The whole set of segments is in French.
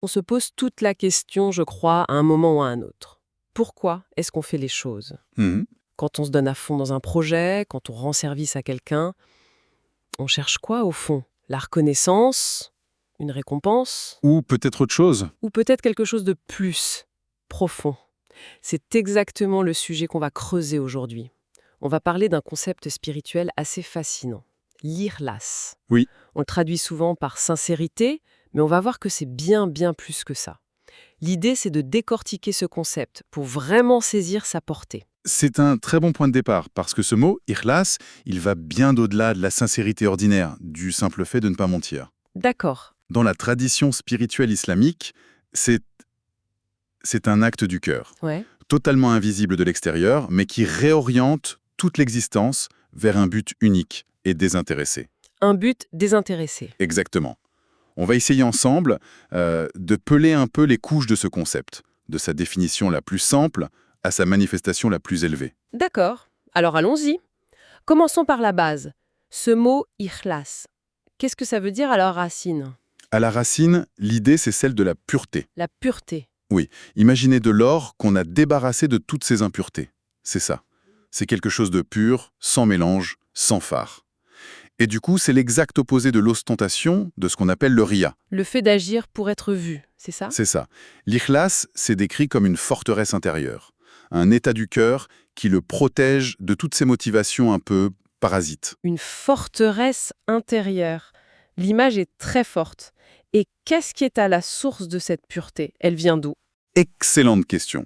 On se pose toute la question, je crois, à un moment ou à un autre. Pourquoi est-ce qu'on fait les choses? Mhm. Quand on se donne à fond dans un projet, quand on rend service à quelqu'un, on cherche quoi au fond? La reconnaissance? Une récompense? Ou peut-être autre chose. Ou peut-être quelque chose de plus profond? C'est exactement le sujet qu'on va creuser aujourd'hui. On va parler d'un concept spirituel assez fascinant, l'Ikhlas. Oui. On le traduit souvent par sincérité, mais on va voir que c'est bien, bien plus que ça. L'idée, c'est de décortiquer ce concept pour vraiment saisir sa portée. C'est un très bon point de départ, parce que ce mot, ikhlas, il va bien au-delà de la sincérité ordinaire, du simple fait de ne pas mentir. D'accord. Dans la tradition spirituelle islamique, c'est un acte du cœur, Ouais. totalement invisible de l'extérieur, mais qui réoriente toute l'existence vers un but unique et désintéressé. Un but désintéressé. Exactement. On va essayer ensemble de peler un peu les couches de ce concept, de sa définition la plus simple à sa manifestation la plus élevée. D'accord. Alors allons-y. Commençons par la base. Ce mot ikhlas, qu'est-ce que ça veut dire à la racine? À la racine, l'idée, c'est celle de la pureté. La pureté. Oui, imaginez de l'or qu'on a débarrassé de toutes ses impuretés. C'est ça. C'est quelque chose de pur, sans mélange, sans fard. Et du coup, c'est l'exact opposé de l'ostentation, de ce qu'on appelle le riya. Le fait d'agir pour être vu, c'est ça? C'est ça. L'ikhlas, c'est décrit comme une forteresse intérieure, un état du cœur qui le protège de toutes ces motivations un peu parasites. Une forteresse intérieure. L'image est très forte. Et qu'est-ce qui est à la source de cette pureté? Elle vient d'où? Excellente question.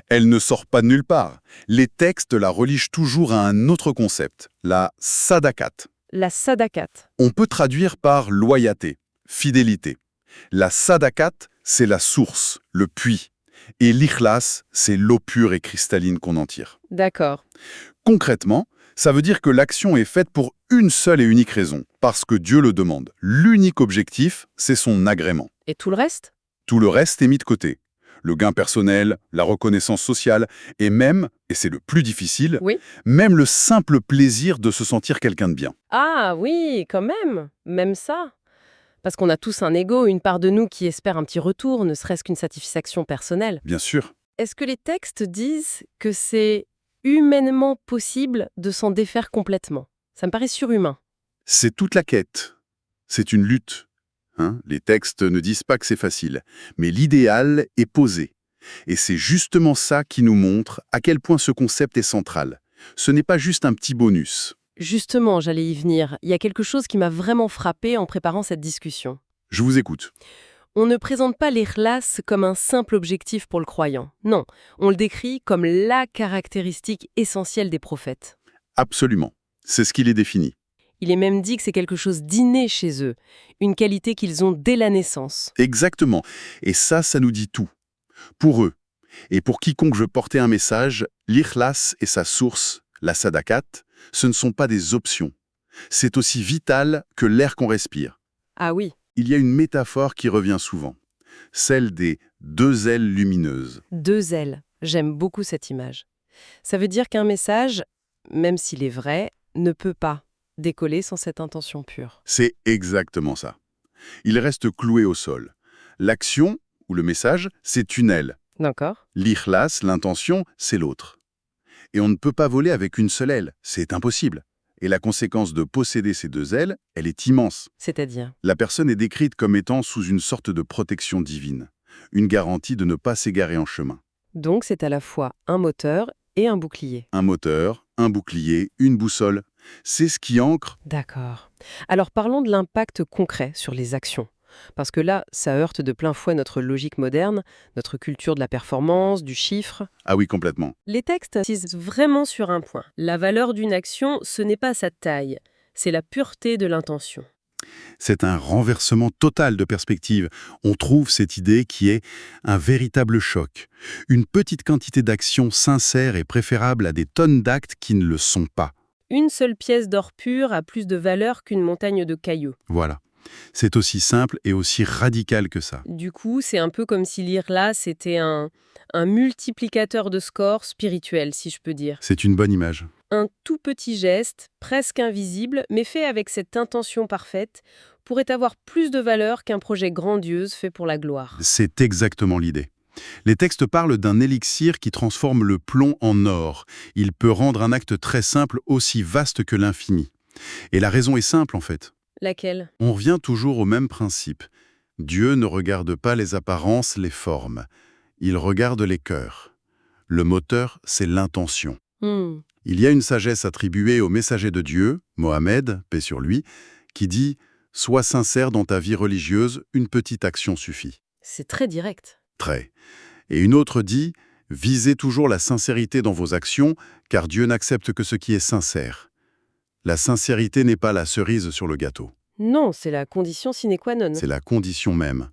Elle ne sort pas de nulle part. Les textes la religent toujours à un autre concept, la sadakat. La sadakat. On peut traduire par loyauté, fidélité. La sadakat, c'est la source, le puits. Et l'ikhlas, c'est l'eau pure et cristalline qu'on en tire. D'accord. Concrètement, ça veut dire que l'action est faite pour une seule et unique raison, parce que Dieu le demande. L'unique objectif, c'est son agrément. Et tout le reste? Tout le reste est mis de côté. Le gain personnel, la reconnaissance sociale, et même, et c'est le plus difficile, Oui. même le simple plaisir de se sentir quelqu'un de bien. Ah oui, quand même. Même ça. Parce qu'on a tous un ego, une part de nous qui espère un petit retour, ne serait-ce qu'une satisfaction personnelle. Bien sûr. Est-ce que les textes disent que c'est humainement possible de s'en défaire complètement? Ça me paraît surhumain. C'est toute la quête. C'est une lutte. Les textes ne disent pas que c'est facile, mais l'idéal est posé. Et c'est justement ça qui nous montre à quel point ce concept est central. Ce n'est pas juste un petit bonus. Justement, j'allais y venir. Il y a quelque chose qui m'a vraiment frappé en préparant cette discussion. Je vous écoute. On ne présente pas l'ikhlas comme un simple objectif pour le croyant. Non, on le décrit comme la caractéristique essentielle des prophètes. Absolument. C'est ce qui les définit. Il est même dit que c'est quelque chose d'inné chez eux, une qualité qu'ils ont dès la naissance. Exactement. Et ça nous dit tout. Pour eux, et pour quiconque veut porter un message, l'ikhlas et sa source, la sadakat, ce ne sont pas des options. C'est aussi vital que l'air qu'on respire. Ah oui, Il y a une métaphore qui revient souvent, celle des deux ailes lumineuses. 2 ailes. J'aime beaucoup cette image. Ça veut dire qu'un message, même s'il est vrai, ne peut pas décoller sans cette intention pure. C'est exactement ça. Il reste cloué au sol. L'action, ou le message, c'est une aile. D'accord. L'ikhlas, l'intention, c'est l'autre. Et on ne peut pas voler avec une seule aile, c'est impossible. Et la conséquence de posséder ces deux ailes, elle est immense. C'est-à-dire? La personne est décrite comme étant sous une sorte de protection divine, une garantie de ne pas s'égarer en chemin. Donc c'est à la fois un moteur et un bouclier. Un moteur, un bouclier, une boussole, c'est ce qui ancre. D'accord. Alors parlons de l'impact concret sur les actions. Parce que là, ça heurte de plein fouet notre logique moderne, notre culture de la performance, du chiffre. Ah oui, complètement. Les textes insistent vraiment sur un point. La valeur d'une action, ce n'est pas sa taille, c'est la pureté de l'intention. C'est un renversement total de perspective. On trouve cette idée qui est un véritable choc. Une petite quantité d'action sincère est préférable à des tonnes d'actes qui ne le sont pas. Une seule pièce d'or pur a plus de valeur qu'une montagne de cailloux. Voilà. C'est aussi simple et aussi radical que ça. Du coup, c'est un peu comme si lire là, c'était un multiplicateur de score spirituel, si je peux dire. C'est une bonne image. Un tout petit geste, presque invisible, mais fait avec cette intention parfaite, pourrait avoir plus de valeur qu'un projet grandiose fait pour la gloire. C'est exactement l'idée. Les textes parlent d'un élixir qui transforme le plomb en or. Il peut rendre un acte très simple aussi vaste que l'infini. Et la raison est simple en fait. Laquelle? On revient toujours au même principe. Dieu ne regarde pas les apparences, les formes. Il regarde les cœurs. Le moteur, c'est l'intention. Il y a une sagesse attribuée au messager de Dieu, Mohammed, paix sur lui, qui dit « Sois sincère dans ta vie religieuse, une petite action suffit. C'est très direct. » Très. Et une autre dit « Visez toujours la sincérité dans vos actions, car Dieu n'accepte que ce qui est sincère. » La sincérité n'est pas la cerise sur le gâteau. Non, c'est la condition sine qua non. C'est la condition même.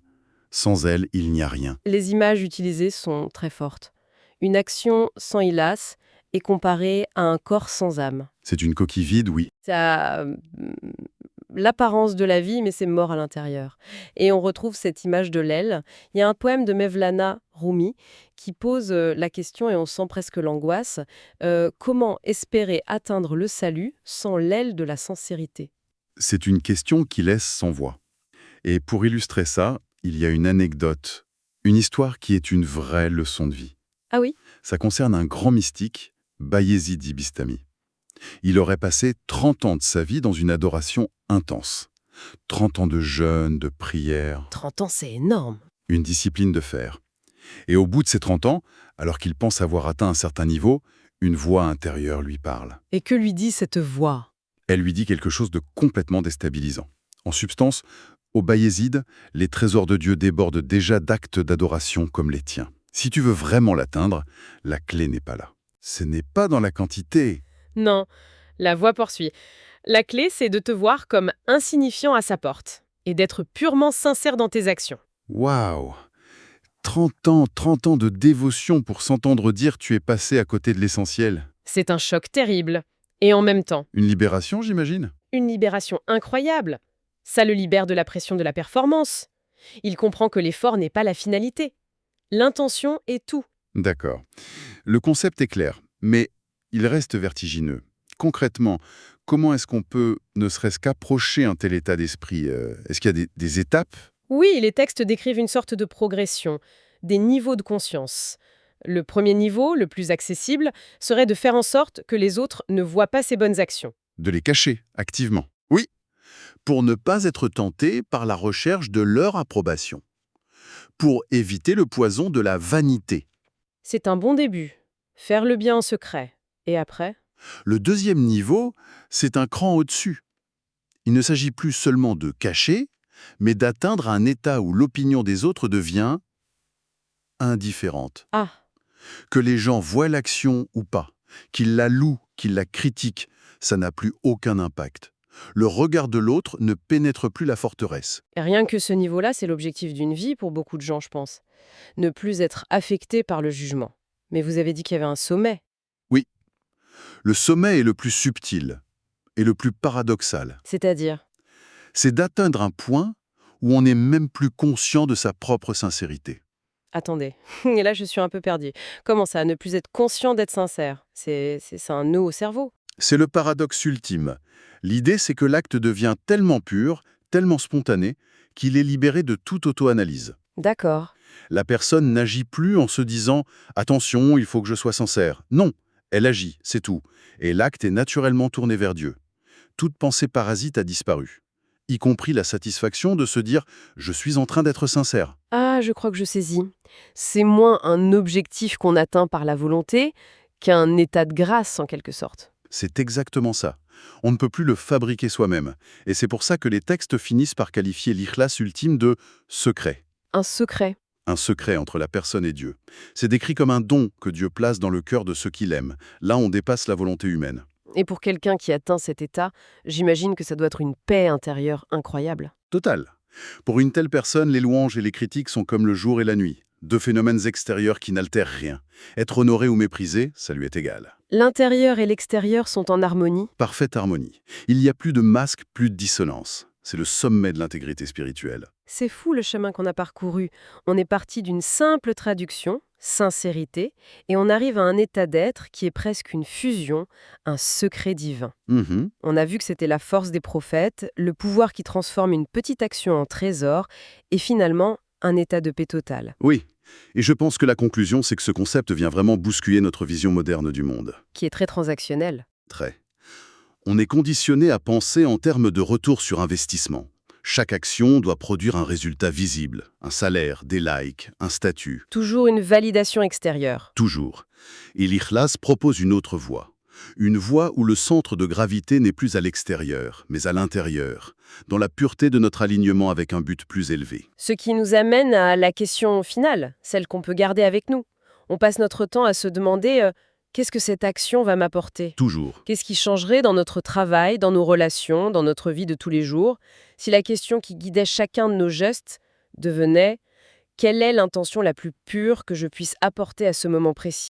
Sans elle, il n'y a rien. Les images utilisées sont très fortes. Une action sans hilas est comparée à un corps sans âme. C'est une coquille vide, oui. Ça a l'apparence de la vie, mais c'est mort à l'intérieur. Et on retrouve cette image de l'aile. Il y a un poème de Mevlana Rumi qui pose la question, et on sent presque l'angoisse, comment espérer atteindre le salut sans l'aile de la sincérité? C'est une question qui laisse sans voix. Et pour illustrer ça, il y a une anecdote, une histoire qui est une vraie leçon de vie. Ah oui? Ça concerne un grand mystique, Bayezid Bistami. Il aurait passé 30 ans de sa vie dans une adoration intense. 30 ans de jeûne, de prière, 30 ans, c'est énorme. une discipline de fer. Et au bout de ces 30 ans, alors qu'il pense avoir atteint un certain niveau, une voix intérieure lui parle. Et que lui dit cette voix? Elle lui dit quelque chose de complètement déstabilisant. En substance, au Bayezid, les trésors de Dieu débordent déjà d'actes d'adoration comme les tiens. Si tu veux vraiment l'atteindre, la clé n'est pas là. Ce n'est pas dans la quantité. Non, la voix poursuit. La clé, c'est de te voir comme insignifiant à sa porte et d'être purement sincère dans tes actions. Waouh! 30 ans de dévotion pour s'entendre dire tu es passé à côté de l'essentiel. C'est un choc terrible. Et en même temps, Une libération, j'imagine? une libération incroyable. Ça le libère de la pression de la performance. Il comprend que l'effort n'est pas la finalité. L'intention est tout. D'accord. Le concept est clair, mais il reste vertigineux. Concrètement, comment est-ce qu'on peut, ne serait-ce qu'approcher un tel état d'esprit? Est-ce qu'il y a des étapes? Oui, les textes décrivent une sorte de progression, des niveaux de conscience. Le premier niveau, le plus accessible, serait de faire en sorte que les autres ne voient pas ses bonnes actions. De les cacher, activement. Oui, pour ne pas être tenté par la recherche de leur approbation. Pour éviter le poison de la vanité. C'est un bon début. Faire le bien en secret. Et après? Le deuxième niveau, c'est un cran au-dessus. Il ne s'agit plus seulement de cacher, mais d'atteindre un état où l'opinion des autres devient indifférente. Ah, Que les gens voient l'action ou pas, qu'ils la louent, qu'ils la critiquent, ça n'a plus aucun impact. Le regard de l'autre ne pénètre plus la forteresse. et rien que ce niveau-là, c'est l'objectif d'une vie pour beaucoup de gens, je pense. Ne plus être affecté par le jugement. Mais vous avez dit qu'il y avait un sommet. Oui, le sommet est le plus subtil et le plus paradoxal. C'est-à-dire? C'est d'atteindre un point où on n'est même plus conscient de sa propre sincérité. Attendez. Et là, je suis un peu perdue. Comment ça, ne plus être conscient d'être sincère? C'est un nœud au cerveau. C'est le paradoxe ultime. L'idée, c'est que l'acte devient tellement pur, tellement spontané, qu'il est libéré de toute auto-analyse. D'accord. La personne n'agit plus en se disant « Attention, il faut que je sois sincère ». Non, elle agit, c'est tout. Et l'acte est naturellement tourné vers Dieu. Toute pensée parasite a disparu, y compris la satisfaction de se dire « Je suis en train d'être sincère ». Ah, je crois que je saisis. C'est moins un objectif qu'on atteint par la volonté qu'un état de grâce, en quelque sorte. C'est exactement ça. On ne peut plus le fabriquer soi-même. Et c'est pour ça que les textes finissent par qualifier l'ikhlas ultime de « secret ». Un secret. Un secret entre la personne et Dieu. C'est décrit comme un don que Dieu place dans le cœur de ceux qui l'aiment. Là, on dépasse la volonté humaine. Et pour quelqu'un qui atteint cet état, j'imagine que ça doit être une paix intérieure incroyable. Total. Pour une telle personne, les louanges et les critiques sont comme le jour et la nuit. Deux phénomènes extérieurs qui n'altèrent rien. Être honoré ou méprisé, ça lui est égal. L'intérieur et l'extérieur sont en harmonie. Parfaite harmonie. Il n'y a plus de masque, plus de dissonance. C'est le sommet de l'intégrité spirituelle. C'est fou le chemin qu'on a parcouru. On est parti d'une simple traduction, sincérité, et on arrive à un état d'être qui est presque une fusion, un secret divin. Mhm. On a vu que c'était la force des prophètes, le pouvoir qui transforme une petite action en trésor, et finalement un état de paix totale, Oui. Et je pense que la conclusion, c'est que ce concept vient vraiment bousculer notre vision moderne du monde. qui est très transactionnel. Très. On est conditionné à penser en termes de retour sur investissement. Chaque action doit produire un résultat visible, un salaire, des likes, un statut, Toujours une validation extérieure. toujours. Et l'Ikhlas propose une autre voie. Une voie où le centre de gravité n'est plus à l'extérieur, mais à l'intérieur, dans la pureté de notre alignement avec un but plus élevé. Ce qui nous amène à la question finale, celle qu'on peut garder avec nous. On passe notre temps à se demander qu'est-ce que cette action va m'apporter? Toujours. Qu'est-ce qui changerait dans notre travail, dans nos relations, dans notre vie de tous les jours, si la question qui guidait chacun de nos gestes devenait quelle est l'intention la plus pure que je puisse apporter à ce moment précis?